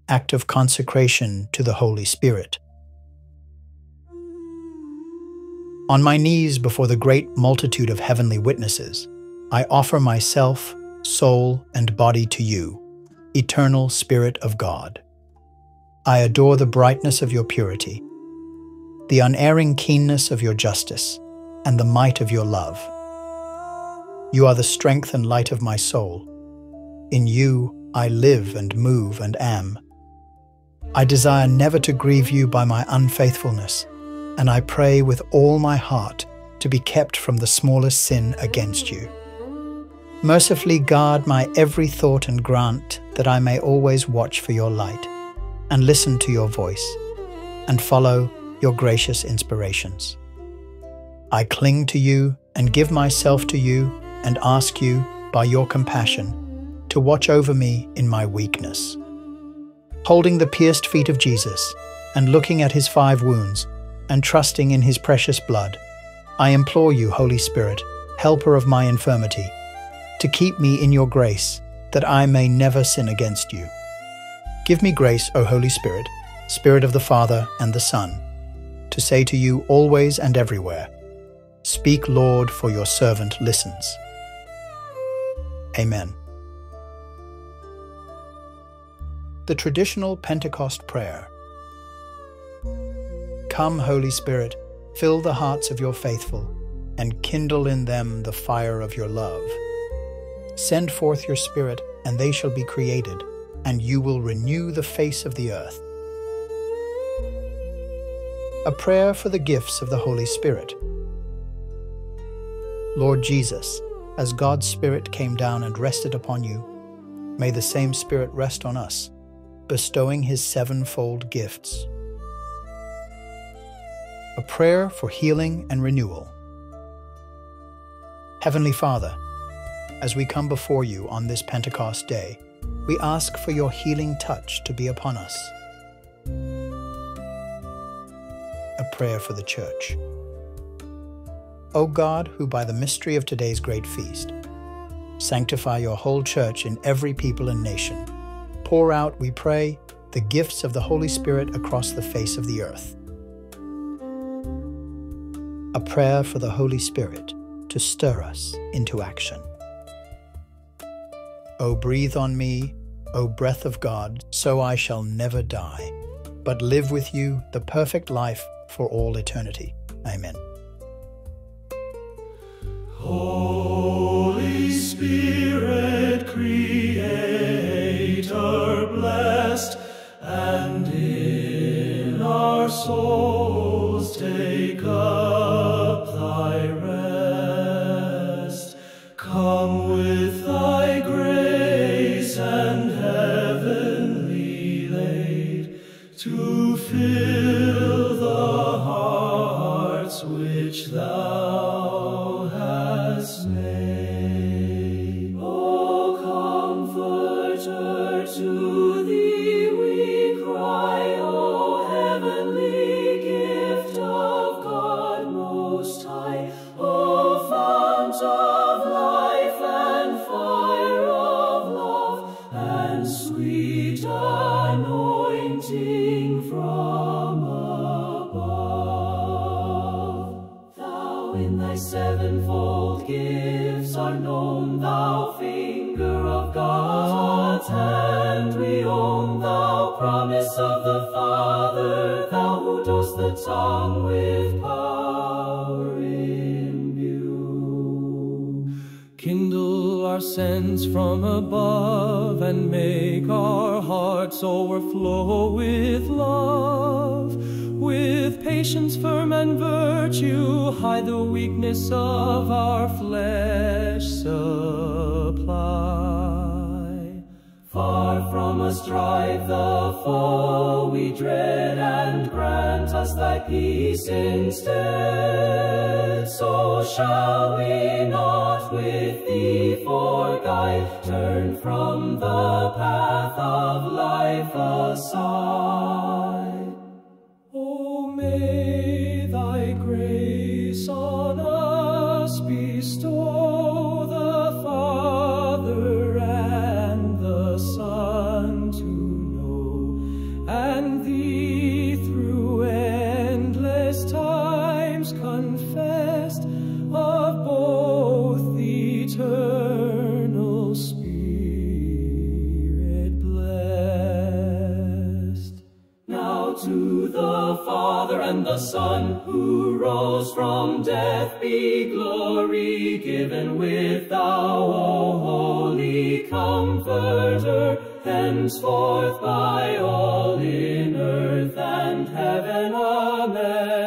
act of consecration to the Holy Spirit. On my knees before the great multitude of heavenly witnesses, I offer myself, soul, and body to you, eternal Spirit of God. I adore the brightness of your purity, the unerring keenness of your justice, and the might of your love. You are the strength and light of my soul. In you I live and move and am. I desire never to grieve you by my unfaithfulness, and I pray with all my heart to be kept from the smallest sin against you. Mercifully guard my every thought and grant that I may always watch for your light, and listen to your voice, and follow your gracious inspirations. I cling to you and give myself to you and ask you, by your compassion, to watch over me in my weakness. Holding the pierced feet of Jesus and looking at his 5 wounds and trusting in his precious blood, I implore you, Holy Spirit, helper of my infirmity, to keep me in your grace, that I may never sin against you. Give me grace, O Holy Spirit, Spirit of the Father and the Son, to say to you always and everywhere, "Speak, Lord, for your servant listens." Amen. The traditional Pentecost prayer. Come, Holy Spirit, fill the hearts of your faithful, and kindle in them the fire of your love. Send forth your Spirit, and they shall be created, and you will renew the face of the earth. A prayer for the gifts of the Holy Spirit. Lord Jesus, as God's Spirit came down and rested upon you, may the same Spirit rest on us, bestowing his 7-fold gifts. A prayer for healing and renewal. Heavenly Father, as we come before you on this Pentecost day, we ask for your healing touch to be upon us. A prayer for the Church. O God, who by the mystery of today's great feast, sanctify your whole Church in every people and nation, pour out, we pray, the gifts of the Holy Spirit across the face of the earth. A prayer for the Holy Spirit to stir us into action. O breathe on me, O breath of God, so I shall never die, but live with you the perfect life for all eternity. Amen. Holy Spirit, Creator blessed, and in our souls take up thy rest. Come with thy grace and heavenly aid to fill the hearts which thou hast made. O Comforter, to thee we cry, O heavenly gift of God Most High, O fount of life and fire of love, and sweet anointing from above. Thou in thy 7-fold gifts art known, thou finger of God's hand, we own, thou promise of the Father, thou who dost the tongue with power imbue. Kindle our sense from above, and make our hearts overflow with love. With patience firm and virtue, hide the weakness of our flesh supply. Far from us drive the foe we dread, and grant us thy peace instead. So shall we not with thee for guide turn from the path of life aside. O may thy grace on us bestow, the Father and the Son to know, eternal Spirit blessed. Now to the Father and the Son, who rose from death, be glory given with thou, O Holy Comforter, henceforth by all in earth and heaven. Amen.